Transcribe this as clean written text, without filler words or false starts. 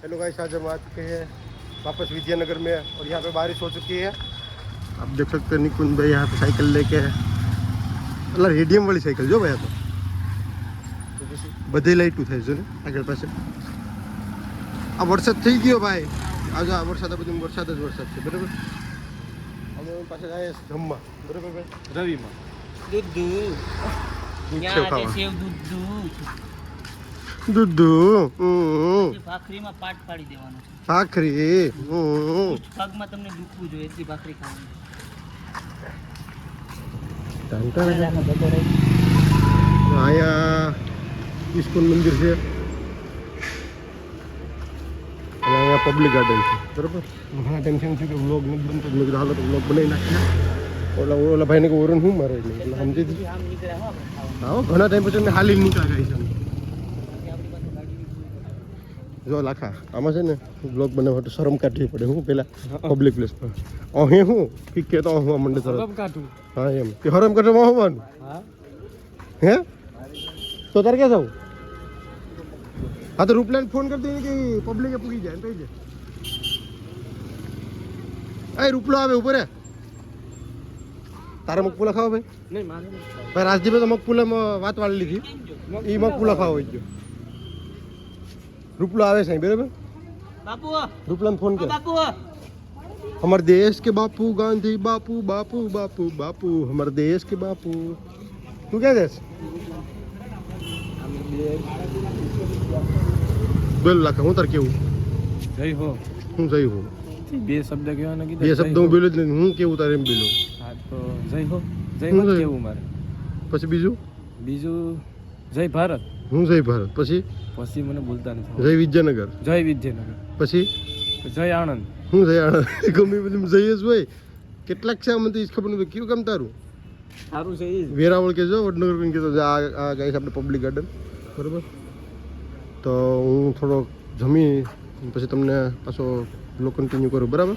Hello guys, आज हम आ चुके हैं वापस विजयनगर में और यहाँ पे बारिश हो चुकी है। आप देख सकते हैं निकुंज भाई यहाँ पे साइकिल लेके है, मतलब रेडियम वाली साइकिल जो भाई तो બધી લાઈટું થાય છે ને આગળ પાસે। આ વરસાદ થઈ ગયો ભાઈ, આજે આ વરસાદ બધું વરસાદ જ વરસાદ છે બરાબર। અમે પાસે જાય જમવા બરાબર ભાઈ, રવિમાં દૂધ ભાખરીમાં પાટ પાડી દેવાનો છે। ભાખરી પગમાં તમને દુખવું જોઈએ એટલી ભાખરી ખાવાની। અહીંયા ઇસ્કોન મંદિર છે અને અહીંયા પબ્લિક ગાર્ડન છે બરાબર। ઘણા ટાઈમથી એમ થયું કે વ્લોગ નથી બનતો, મેં કીધું હાલો તો વ્લોગ બનાવી નાખ્યા। ઓલા ભાઈને કે ઓરન શું મારે એટલે સમજી દીધું। હા, ઘણા ટાઈમ પછી અમે હાલી નીકળ્યા ગઈ છે। જો લાખા આમાં છે ને બ્લોગ બનાવવા તો શરમ કાઢવી પડે। હું પેલા પબ્લિક પ્લેસ પર અહીં હું ફીકે તો હું મંડે શરમ કાઢું। હા એમ કે શરમ કાઢવામાં આવવાનું હે તો તારે ક્યાં જાવ? હા તો રૂપલાને ફોન કરી દઈએ કે પબ્લિકે પૂરી જાય કહી દે। એ રૂપલો આવે ઉપર તારે મગપુલા ખાવા ભાઈ? નહીં મારે ભાઈ રાજદીપે તો મગપુલામાં વાત વાળી લીધી, એ મગપુલા ખાવા હોય ગયો। रूपलो आवे साईं बराबर बापू, रूपला फोन कर बापू, हमारे देश के बापू गांधी बापू बापू बापू बापू हमारे देश के बापू। तू क्या देश बोल लाखा हूं तार केवू जय हो हूं जय हो બે શબ્દ કહેવાના કીધા બે શબ્દ હું બોલ્યો જ નહીં, હું કેવું તારે એમ બોલ્યો। હા તો જય હો કેવું મારે। પછી બીજું જય ભારત। હું જય ભારત પછી પછી મને બોલતા નથી। જય વિજયનગર જય વિદ્યાનગર પછી જય આણંદ। હું જય આણંદ ગમે બધું જય જ હોય। કેટલાક છે મને તો ખબર નથી કેવું કામ તારું સારું છે એ વેરાવળ કે જો વડનગર કઈ કહેતો આ ગાઈસ આપણે પબ્લિક ગાર્ડન બરાબર। તો હું થોડો જમી પછી તમને પાછો બ્લોગ કન્ટિન્યુ કરું બરાબર।